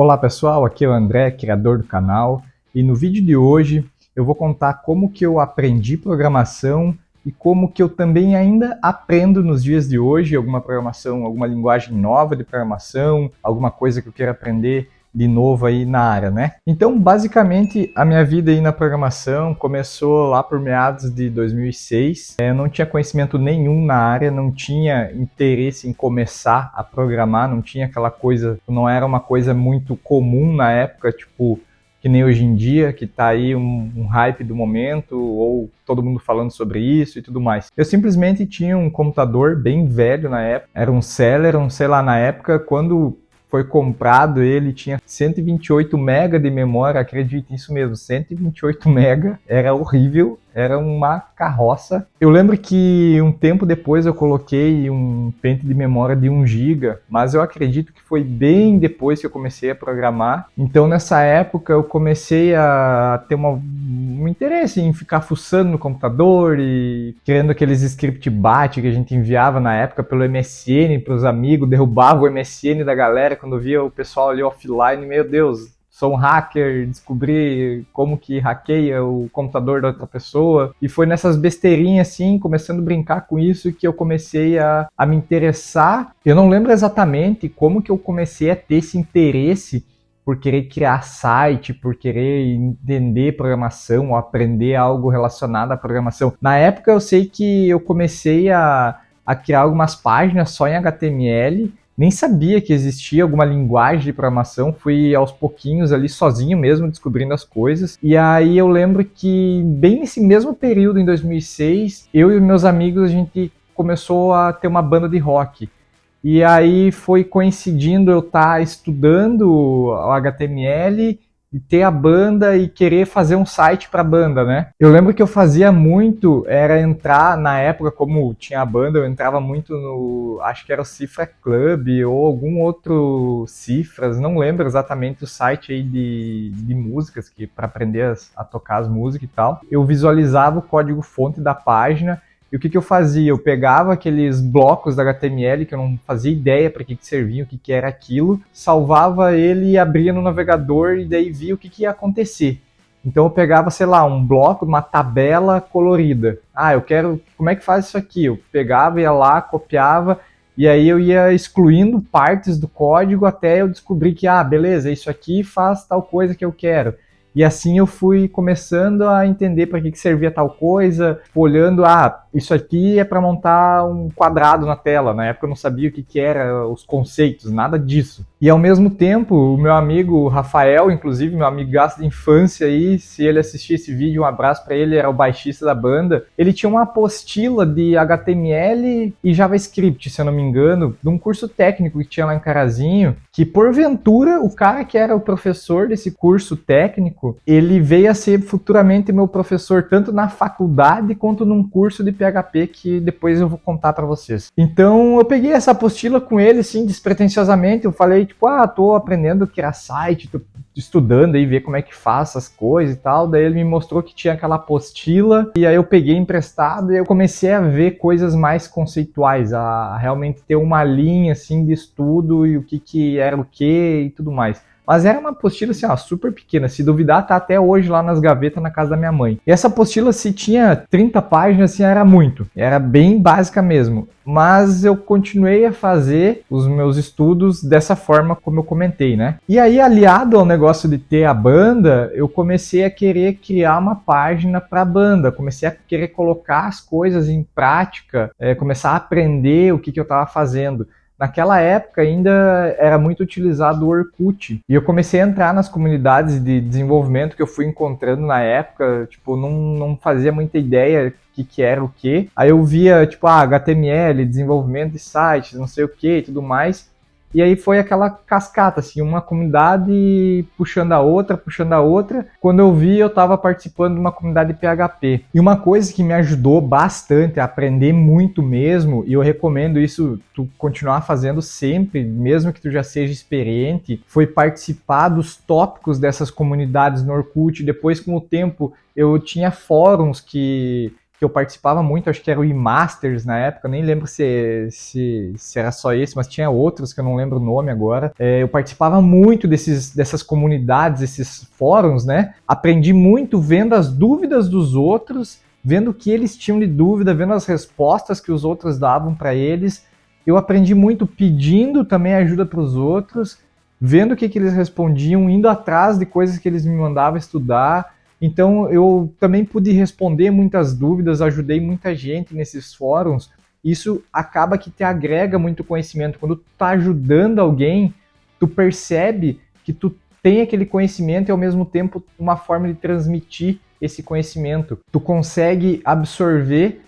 Olá pessoal, aqui é o André, criador do canal, e no vídeo de hoje eu vou contar como que eu aprendi programação e como que eu também ainda aprendo nos dias de hoje alguma programação, alguma linguagem nova de programação, alguma coisa que eu queira aprender de novo aí na área, né? Então, basicamente, a minha vida aí na programação começou lá por meados de 2006. Eu não tinha conhecimento nenhum na área, não tinha interesse em começar a programar, não tinha aquela coisa, não era uma coisa muito comum na época, tipo, que nem hoje em dia, que tá aí um hype do momento, ou todo mundo falando sobre isso e tudo mais. Eu simplesmente tinha um computador bem velho na época, era um Celeron, sei lá, na época, quando foi comprado, ele tinha 128 MB de memória, acredite, isso mesmo, 128 MB, era horrível, era uma carroça. Eu lembro que um tempo depois eu coloquei um pente de memória de 1 GB, mas eu acredito que foi bem depois que eu comecei a programar. Então nessa época eu comecei a ter um interesse em ficar fuçando no computador e criando aqueles script bat que a gente enviava na época pelo MSN para os amigos, derrubava o MSN da galera quando via o pessoal ali offline, meu Deus, sou um hacker, descobri como que hackeia o computador da outra pessoa. E foi nessas besteirinhas assim, começando a brincar com isso, que eu comecei a me interessar. Eu não lembro exatamente como que eu comecei a ter esse interesse por querer criar site, por querer entender programação, ou aprender algo relacionado à programação. Na época eu sei que eu comecei a criar algumas páginas só em HTML, nem sabia que existia alguma linguagem de programação, fui aos pouquinhos ali sozinho mesmo descobrindo as coisas. E aí eu lembro que bem nesse mesmo período, em 2006, eu e meus amigos, a gente começou a ter uma banda de rock. E aí foi coincidindo eu estar estudando o HTML e ter a banda e querer fazer um site para a banda, né? Eu lembro que eu fazia muito, era entrar, na época, como tinha a banda, eu entrava muito no, acho que era o Cifra Club ou algum outro Cifras, não lembro exatamente o site aí de músicas, que para aprender a tocar as músicas e tal. Eu visualizava o código-fonte da página. E o que eu fazia? Eu pegava aqueles blocos da HTML que eu não fazia ideia para que serviam, o que era aquilo, salvava ele e abria no navegador e daí via o que ia acontecer. Então eu pegava, sei lá, um bloco, uma tabela colorida. Ah, eu quero, como é que faz isso aqui? Eu pegava, ia lá, copiava, e aí eu ia excluindo partes do código até eu descobrir que, beleza, isso aqui faz tal coisa que eu quero. E assim eu fui começando a entender para que servia tal coisa, olhando, isso aqui é para montar um quadrado na tela. Na época eu não sabia o que era os conceitos, nada disso. E ao mesmo tempo, o meu amigo Rafael, inclusive, meu amigaço de infância aí, se ele assistir esse vídeo, um abraço para ele, era o baixista da banda, ele tinha uma apostila de HTML e JavaScript, se eu não me engano, de um curso técnico que tinha lá em Carazinho, que porventura o cara que era o professor desse curso técnico, ele veio a ser futuramente meu professor tanto na faculdade quanto num curso de PHP que depois eu vou contar para vocês. Então eu peguei essa apostila com ele assim, despretensiosamente, eu falei tipo, tô aprendendo a criar site, tô estudando aí, ver como é que faz as coisas e tal. Daí ele me mostrou que tinha aquela apostila e aí eu peguei emprestado e eu comecei a ver coisas mais conceituais, a realmente ter uma linha assim de estudo e o que era o que e tudo mais. Mas era uma apostila assim, super pequena, se duvidar tá até hoje lá nas gavetas na casa da minha mãe. E essa apostila, se tinha 30 páginas, assim, era muito, era bem básica mesmo. Mas eu continuei a fazer os meus estudos dessa forma como eu comentei, né? E aí, aliado ao negócio de ter a banda, eu comecei a querer criar uma página para a banda, comecei a querer colocar as coisas em prática, começar a aprender o que eu estava fazendo. Naquela época ainda era muito utilizado o Orkut. E eu comecei a entrar nas comunidades de desenvolvimento que eu fui encontrando na época, tipo, não fazia muita ideia que era o que. Aí eu via, tipo, HTML, desenvolvimento de sites, não sei o que e tudo mais. E aí foi aquela cascata, assim, uma comunidade puxando a outra, puxando a outra. Quando eu vi, eu estava participando de uma comunidade PHP. E uma coisa que me ajudou bastante a aprender muito mesmo, e eu recomendo isso, tu continuar fazendo sempre, mesmo que tu já seja experiente, foi participar dos tópicos dessas comunidades no Orkut. Depois, com o tempo, eu tinha fóruns que que eu participava muito, acho que era o eMasters na época, nem lembro se era só esse, mas tinha outros que eu não lembro o nome agora. Eu participava muito dessas comunidades, esses fóruns, né? Aprendi muito vendo as dúvidas dos outros, vendo o que eles tinham de dúvida, vendo as respostas que os outros davam para eles. Eu aprendi muito pedindo também ajuda para os outros, vendo o que eles respondiam, indo atrás de coisas que eles me mandavam estudar. Então eu também pude responder muitas dúvidas, ajudei muita gente nesses fóruns. Isso acaba que te agrega muito conhecimento. Quando tu tá ajudando alguém, tu percebe que tu tem aquele conhecimento e ao mesmo tempo uma forma de transmitir esse conhecimento. Tu consegue absorver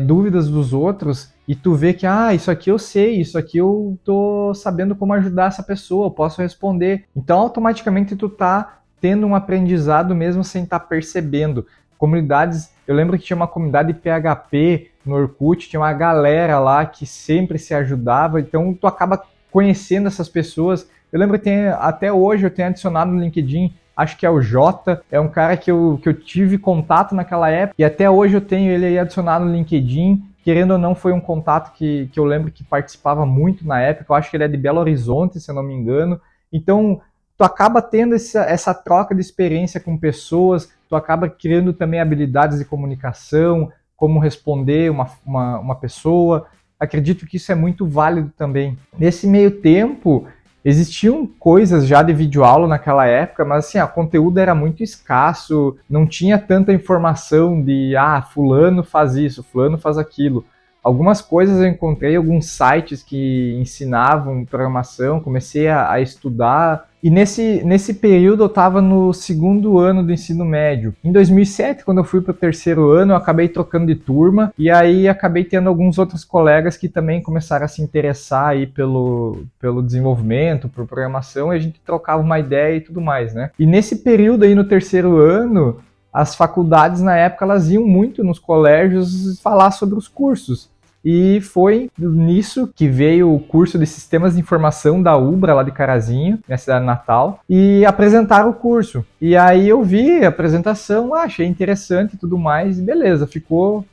dúvidas dos outros e tu vê que, isso aqui eu sei, isso aqui eu tô sabendo como ajudar essa pessoa, eu posso responder. Então automaticamente tu tá tendo um aprendizado mesmo sem estar percebendo. Comunidades, eu lembro que tinha uma comunidade PHP no Orkut, tinha uma galera lá que sempre se ajudava, então tu acaba conhecendo essas pessoas. Eu lembro que até hoje eu tenho adicionado no LinkedIn, acho que é o Jota, é um cara que eu tive contato naquela época, e até hoje eu tenho ele aí adicionado no LinkedIn. Querendo ou não, foi um contato que eu lembro que participava muito na época, eu acho que ele é de Belo Horizonte, se eu não me engano. Então, tu acaba tendo essa troca de experiência com pessoas, tu acaba criando também habilidades de comunicação, como responder uma pessoa. Acredito que isso é muito válido também. Nesse meio tempo, existiam coisas já de videoaula naquela época, mas assim, o conteúdo era muito escasso, não tinha tanta informação de, fulano faz isso, fulano faz aquilo. Algumas coisas eu encontrei, alguns sites que ensinavam programação, comecei a estudar. E nesse período eu estava no segundo ano do ensino médio. Em 2007, quando eu fui para o terceiro ano, eu acabei trocando de turma. E aí acabei tendo alguns outros colegas que também começaram a se interessar aí pelo desenvolvimento, por programação. E a gente trocava uma ideia e tudo mais, né? E nesse período aí no terceiro ano, as faculdades na época elas iam muito nos colégios falar sobre os cursos. E foi nisso que veio o curso de Sistemas de Informação da Ubra, lá de Carazinho, minha cidade natal, e apresentaram o curso. E aí eu vi a apresentação, achei interessante e tudo mais, e beleza, ficou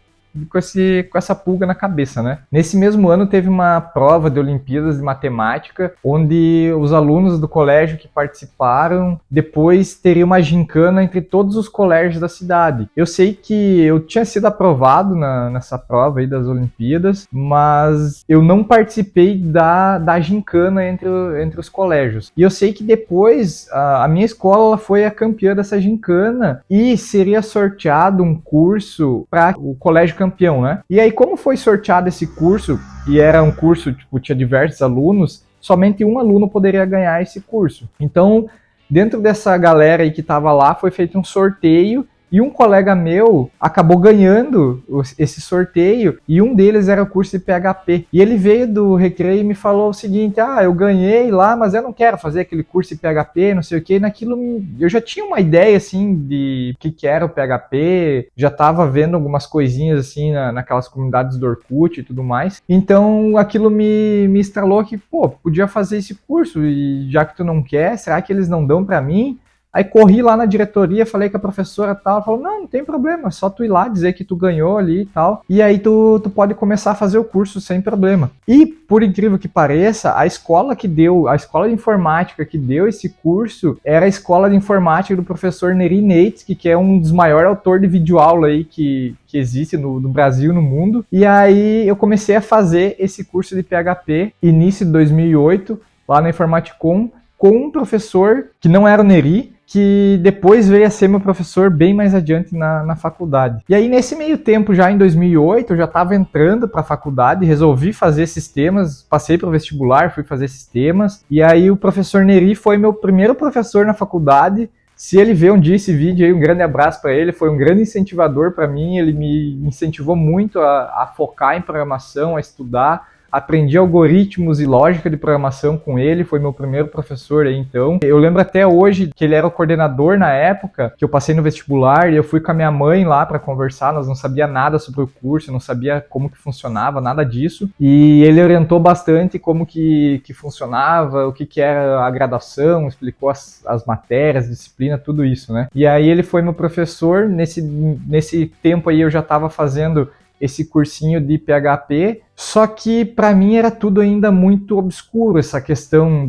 com essa pulga na cabeça, né? Nesse mesmo ano teve uma prova de Olimpíadas de Matemática, onde os alunos do colégio que participaram, depois teria uma gincana entre todos os colégios da cidade. Eu sei que eu tinha sido aprovado nessa prova aí das Olimpíadas, mas eu não participei da gincana entre os colégios. E eu sei que depois a minha escola foi a campeã dessa gincana e seria sorteado um curso para o colégio campeão, né? E aí, como foi sorteado esse curso, e era um curso, tipo, tinha diversos alunos, somente um aluno poderia ganhar esse curso. Então, dentro dessa galera aí que estava lá, foi feito um sorteio, e um colega meu acabou ganhando esse sorteio, e um deles era o curso de PHP. E ele veio do recreio e me falou o seguinte, eu ganhei lá, mas eu não quero fazer aquele curso de PHP, não sei o que. Naquilo, eu já tinha uma ideia, assim, de o que era o PHP, já estava vendo algumas coisinhas, assim, naquelas comunidades do Orkut e tudo mais. Então, aquilo me estralou que, podia fazer esse curso, e já que tu não quer, será que eles não dão para mim? Aí corri lá na diretoria, falei com a professora e tal, ela falou, não tem problema, é só tu ir lá dizer que tu ganhou ali e tal, e aí tu pode começar a fazer o curso sem problema. E, por incrível que pareça, a escola de informática que deu esse curso, era a escola de informática do professor Neri Neitz, que é um dos maiores autores de videoaula aí que existe no Brasil e no mundo, e aí eu comecei a fazer esse curso de PHP, início de 2008, lá na Informaticom, com um professor que não era o Neri, que depois veio a ser meu professor bem mais adiante na faculdade. E aí, nesse meio tempo, já em 2008, eu já estava entrando para a faculdade, resolvi fazer sistemas, passei para o vestibular, fui fazer sistemas, e aí o professor Neri foi meu primeiro professor na faculdade. Se ele vê um dia esse vídeo aí, um grande abraço para ele, foi um grande incentivador para mim, ele me incentivou muito a focar em programação, a estudar, aprendi algoritmos e lógica de programação com ele, foi meu primeiro professor aí então. Eu lembro até hoje que ele era o coordenador na época, que eu passei no vestibular e eu fui com a minha mãe lá para conversar, nós não sabia nada sobre o curso, não sabia como que funcionava, nada disso. E ele orientou bastante como que funcionava, o que era a graduação, explicou as matérias, disciplina, tudo isso, né? E aí ele foi meu professor, nesse tempo aí eu já estava fazendo esse cursinho de PHP, só que para mim era tudo ainda muito obscuro, essa questão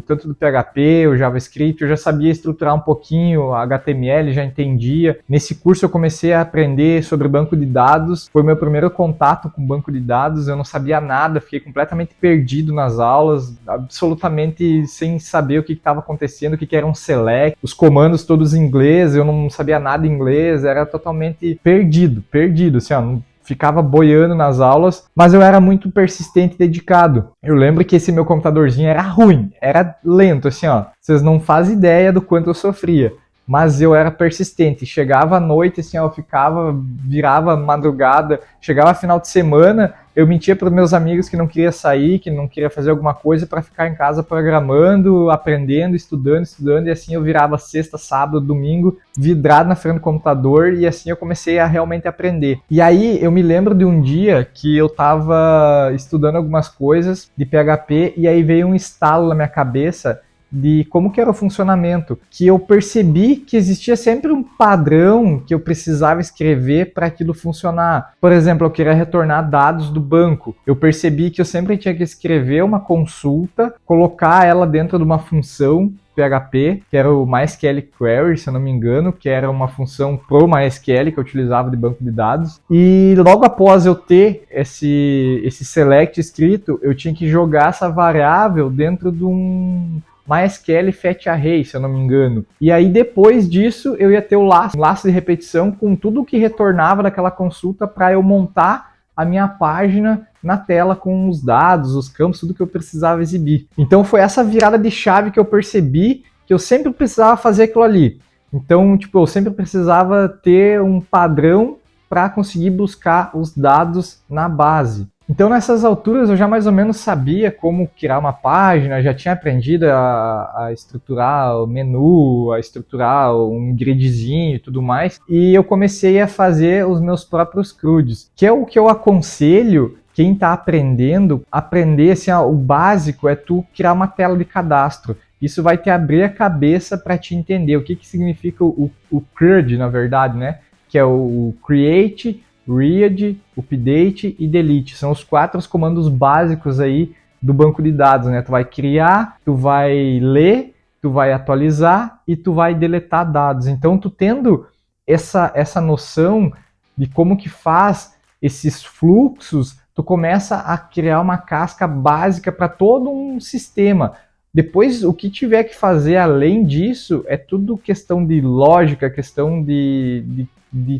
tanto do PHP, o JavaScript, eu já sabia estruturar um pouquinho, HTML, já entendia. Nesse curso eu comecei a aprender sobre banco de dados, foi meu primeiro contato com banco de dados, eu não sabia nada, fiquei completamente perdido nas aulas, absolutamente sem saber o que estava acontecendo, o que era um select, os comandos todos em inglês, eu não sabia nada em inglês, era totalmente perdido, assim, ó, ficava boiando nas aulas, mas eu era muito persistente e dedicado. Eu lembro que esse meu computadorzinho era ruim, era lento, assim, ó. Vocês não fazem ideia do quanto eu sofria. Mas eu era persistente, chegava à noite, assim, ó, eu virava madrugada, chegava final de semana, eu mentia para os meus amigos que não queria sair, que não queria fazer alguma coisa para ficar em casa programando, aprendendo, estudando, e assim eu virava sexta, sábado, domingo, vidrado na frente do computador, e assim eu comecei a realmente aprender. E aí eu me lembro de um dia que eu estava estudando algumas coisas de PHP, e aí veio um estalo na minha cabeça de como que era o funcionamento, que eu percebi que existia sempre um padrão que eu precisava escrever para aquilo funcionar. Por exemplo, eu queria retornar dados do banco. Eu percebi que eu sempre tinha que escrever uma consulta, colocar ela dentro de uma função PHP, que era o MySQL Query, se eu não me engano, que era uma função pro MySQL que eu utilizava de banco de dados. E logo após eu ter esse select escrito, eu tinha que jogar essa variável dentro de um MySQL Fetch Array, se eu não me engano. E aí depois disso eu ia ter um laço de repetição com tudo o que retornava daquela consulta para eu montar a minha página na tela com os dados, os campos, tudo que eu precisava exibir. Então foi essa virada de chave que eu percebi que eu sempre precisava fazer aquilo ali. Então, tipo, eu sempre precisava ter um padrão para conseguir buscar os dados na base. Então, nessas alturas, eu já mais ou menos sabia como criar uma página, já tinha aprendido a estruturar o menu, a estruturar um gridzinho e tudo mais. E eu comecei a fazer os meus próprios CRUDs, que é o que eu aconselho quem está aprender assim, ó, o básico é tu criar uma tela de cadastro. Isso vai te abrir a cabeça para te entender o que significa o CRUD, na verdade, né? Que é o Create, Read, Update e Delete. São os 4 comandos básicos aí do banco de dados, né? Tu vai criar, tu vai ler, tu vai atualizar e tu vai deletar dados. Então, tu tendo essa noção de como que faz esses fluxos, tu começa a criar uma casca básica para todo um sistema. Depois, o que tiver que fazer além disso é tudo questão de lógica, questão de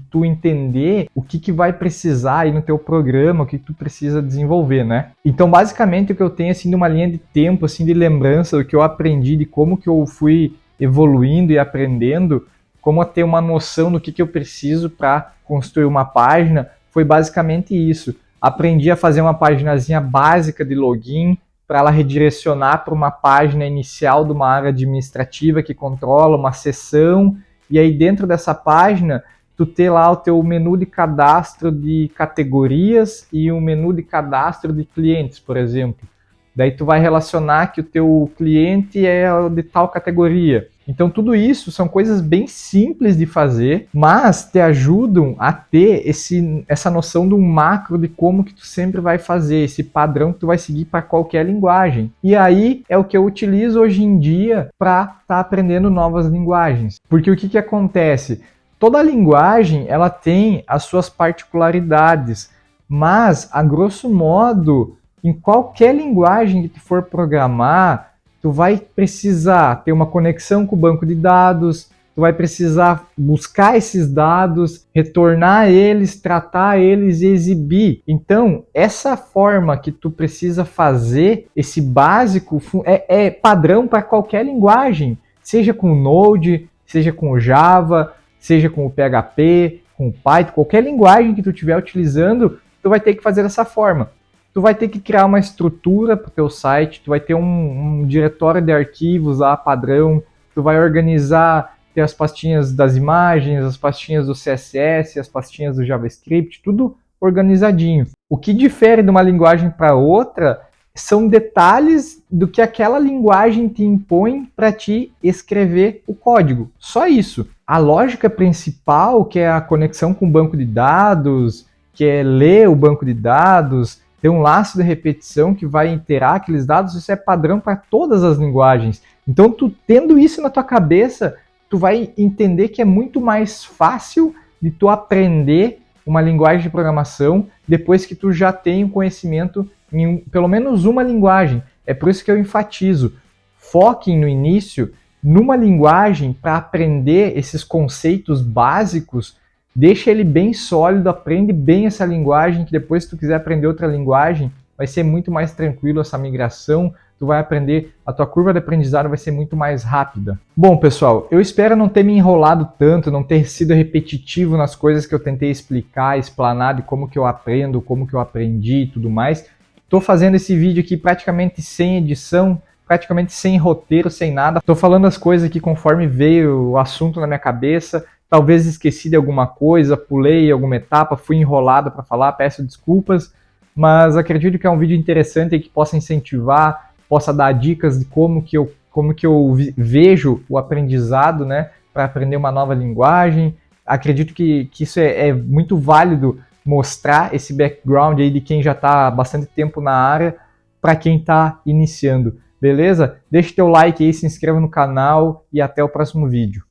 tu entender o que vai precisar aí no teu programa, o que tu precisa desenvolver, né? Então, basicamente, o que eu tenho, assim, de uma linha de tempo, assim, de lembrança, do que eu aprendi, de como que eu fui evoluindo e aprendendo, como ter uma noção do que eu preciso para construir uma página, foi basicamente isso. Aprendi a fazer uma paginazinha básica de login, para ela redirecionar para uma página inicial de uma área administrativa que controla uma seção, e aí dentro dessa página tu ter lá o teu menu de cadastro de categorias e um menu de cadastro de clientes, por exemplo. Daí tu vai relacionar que o teu cliente é de tal categoria. Então tudo isso são coisas bem simples de fazer, mas te ajudam a ter essa noção de um macro de como que tu sempre vai fazer, esse padrão que tu vai seguir para qualquer linguagem. E aí é o que eu utilizo hoje em dia para estar aprendendo novas linguagens. Porque o que acontece? Toda linguagem ela tem as suas particularidades, mas a grosso modo, em qualquer linguagem que tu for programar, tu vai precisar ter uma conexão com o banco de dados, tu vai precisar buscar esses dados, retornar eles, tratar eles e exibir. Então, essa forma que tu precisa fazer, esse básico, é padrão para qualquer linguagem, seja com o Node, seja com o Java, seja com o PHP, com o Python, qualquer linguagem que tu estiver utilizando, tu vai ter que fazer dessa forma. tu vai ter que criar uma estrutura para o teu site, tu vai ter um diretório de arquivos lá padrão, tu vai organizar, ter as pastinhas das imagens, as pastinhas do CSS, as pastinhas do JavaScript, tudo organizadinho. O que difere de uma linguagem para outra são detalhes do que aquela linguagem te impõe para te escrever o código. Só isso. A lógica principal, que é a conexão com o banco de dados, que é ler o banco de dados, ter um laço de repetição que vai iterar aqueles dados, isso é padrão para todas as linguagens. Então, tu tendo isso na tua cabeça, tu vai entender que é muito mais fácil de tu aprender uma linguagem de programação depois que tu já tem o conhecimento em pelo menos uma linguagem. É por isso que eu enfatizo. Foquem no início numa linguagem para aprender esses conceitos básicos, deixa ele bem sólido, aprende bem essa linguagem, que depois se tu quiser aprender outra linguagem, vai ser muito mais tranquilo essa migração, tu vai aprender, a tua curva de aprendizado vai ser muito mais rápida. Bom, pessoal, eu espero não ter me enrolado tanto, não ter sido repetitivo nas coisas que eu tentei explicar, explanar de como que eu aprendo, como que eu aprendi e tudo mais. Estou fazendo esse vídeo aqui praticamente sem edição, praticamente sem roteiro, sem nada. Estou falando as coisas aqui conforme veio o assunto na minha cabeça. Talvez esqueci de alguma coisa, pulei alguma etapa, fui enrolado para falar, peço desculpas. Mas acredito que é um vídeo interessante e que possa incentivar, possa dar dicas de como que eu vejo o aprendizado, né, para aprender uma nova linguagem. Acredito que isso é muito válido, mostrar esse background aí de quem já está há bastante tempo na área para quem está iniciando, beleza? Deixa teu like aí, se inscreva no canal e até o próximo vídeo.